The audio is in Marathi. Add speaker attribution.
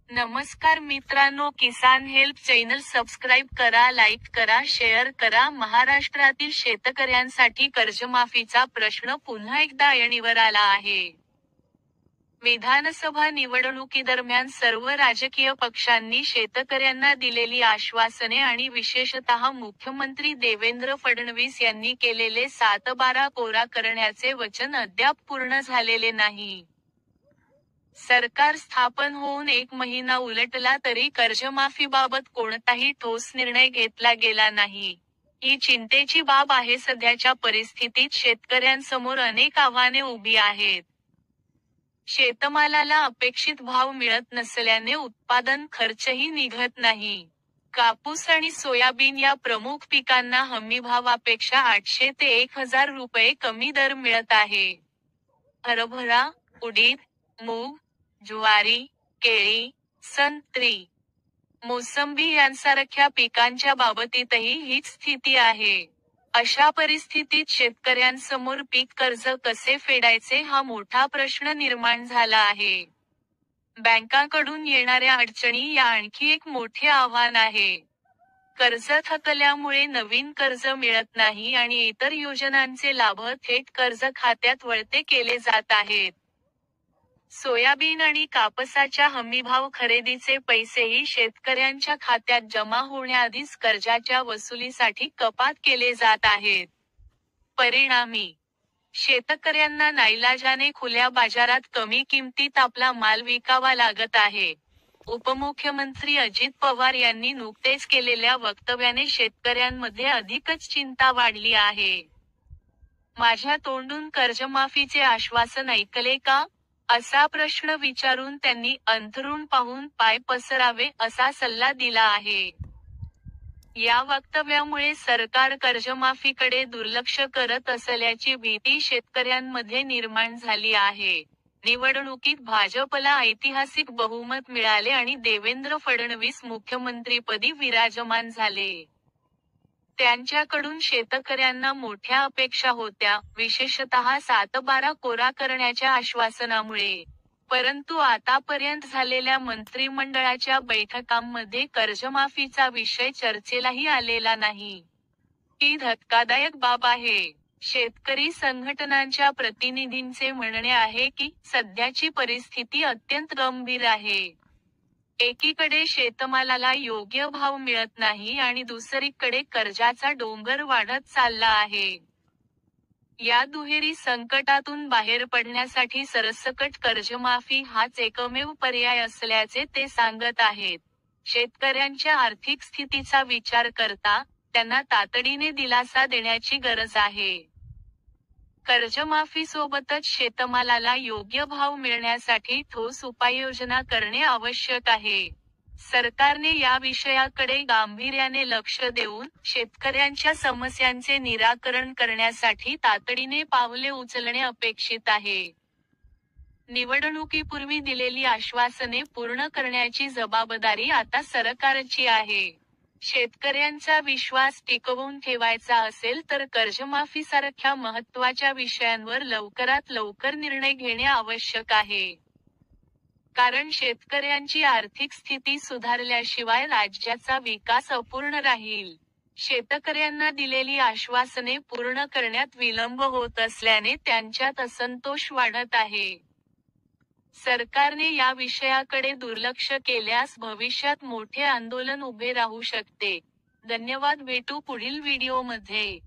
Speaker 1: नमस्कार मित्रांनो, किसान हेल्प चॅनल सबस्क्राईब करा, लाईक करा, शेअर करा. महाराष्ट्रातील शेतकऱ्यांसाठी कर्जमाफीचा प्रश्न पुन्हा एकदा ऐरणीवर आला आहे. विधानसभा निवडणुकीदरम्यान सर्व राजकीय पक्षांनी शेतकऱ्यांना दिलेली आश्वासने आणि विशेषतः मुख्यमंत्री देवेंद्र फडणवीस यांनी केलेले 7/12 कोरा करण्याचे वचन अद्याप पूर्ण झालेले नाही. सरकार स्थापन होऊन 1 महिना उलटला तरी कर्जमाफीबाबत कोणताही ठोस निर्णय घेतला गेला नाही. ही चिंतेची बाब आहे. सध्याच्या परिस्थितीत शेतकऱ्यांसमोर अनेक आव्हाने उभी आहेत. शेतमालाला अपेक्षित भाव मिळत नसल्याने उत्पादन खर्चही निघत नाही. कापूस आणि सोयाबीन या प्रमुख पिकांना हमीभावापेक्षा 800 ते 1000 रुपये कमी दर मिळत आहे. हरभरा, उडीद, मूग, ज्वारी, केळी, संत्री, मोसंबी यांसारख्या पिकांच्या बाबतीतही हीच स्थिती आहे. अशा परिस्थितीत शेतकऱ्यांसमोर पीक कर्ज कसे फेडायचे हा मोठा प्रश्न निर्माण झाला आहे. बँकांकडून येणाऱ्या अडचणी या आणखी एक मोठे आव्हान आहे. कर्ज थकल्यामुळे नवीन कर्ज मिळत नाही आणि इतर योजनांचे लाभ थेट कर्ज खात्यात वळते केले जात आहेत. सोयाबीन आणि कापसाच्या हमीभाव खरेदीचे पैसेही शेतकऱ्यांच्या खात्यात जमा होण्याआधीच कर्जाच्या वसुलीसाठी कपात केले जात आहेत. परिणामी, शेतकऱ्यांना नाईलाजाने खुल्या बाजारात कमी किमतीत आपला माल विकावा लागत आहे. उपमुख्यमंत्री अजित पवार यांनी नुकतेच केलेल्या वक्तव्याने शेतकऱ्यांमध्ये अधिकच चिंता वाढली आहे. माझ्या तोंडून कर्जमाफीचे आश्वासन ऐकले का? असा प्रश्न विचारून त्यांनी अंथरूण पाहून पाय पसरावे असा सल्ला दिला आहे. या वक्तव्यामुळे सरकार कर्जमाफीकडे दुर्लक्ष करत असल्याची भीती शेतकऱ्यांमध्ये निर्माण झाली आहे. निवडणुकीत भाजपला ऐतिहासिक बहुमत मिळाले आणि देवेंद्र फडणवीस मुख्यमंत्रीपदी विराजमान झाले. त्यांच्याकडून शेतकऱ्यांना मोठ्या अपेक्षा होत्या, विशेषतः 7/12 कोरा करण्याच्या आश्वासनामुळे. परंतु आतापर्यंत झालेल्या मंत्रिमंडळाच्या बैठकांमध्ये कर्जमाफीचा विषय चर्चेलाही आलेला नाही. ही धक्कादायक बाब आहे. शेतकरी संघटनांच्या प्रतिनिधींचे म्हणणे आहे की, सध्याची परिस्थिती अत्यंत गंभीर आहे. एकीकडे शेतमालाला योग्य भाव मिळत नाही आणि दुसरीकडे कर्जाचा डोंगर वाढत चालला आहे. या दुहेरी संकटातून बाहेर पडण्यासाठी सरसकट कर्जमाफी हाच एकमेव पर्याय असल्याचे ते सांगत आहेत. शेतकऱ्यांच्या आर्थिक स्थितीचा विचार करता, त्यांना तातडीने दिलासा देण्याची गरज आहे. कर्जमाफीसोबतच शेतमालाला योग्य भाव मिळण्यासाठी ठोस उपाययोजना करणे आवश्यक आहे. सरकारने या विषयाकडे गांभीर्याने लक्ष देऊन, शेतकऱ्यांच्या समस्यांचे निराकरण करण्यासाठी तातडीने पावले उचलणे अपेक्षित आहे. निवडणुकीपूर्वी दिलेली आश्वासने पूर्ण करण्याची जबाबदारी आता सरकारची आहे. शेतकऱ्यांचा विश्वास टिकवून ठेवायचा असेल तर कर्जमाफीसारख्या महत्त्वाच्या विषयांवर लवकरात लवकर निर्णय घेणे आवश्यक आहे. कारण शेतकऱ्यांची आर्थिक स्थिती सुधारल्याशिवाय राज्याचा विकास अपूर्ण राहील. शेतकऱ्यांना दिलेली आश्वासने पूर्ण करण्यात विलंब होत असल्याने त्यांच्यात असंतोष वाढत आहे. सरकारने या विषयाकडे दुर्लक्ष केल्यास भविष्यात मोठे आंदोलन उभे राहू शकते. धन्यवाद. भेटू पुढील व्हिडिओमध्ये.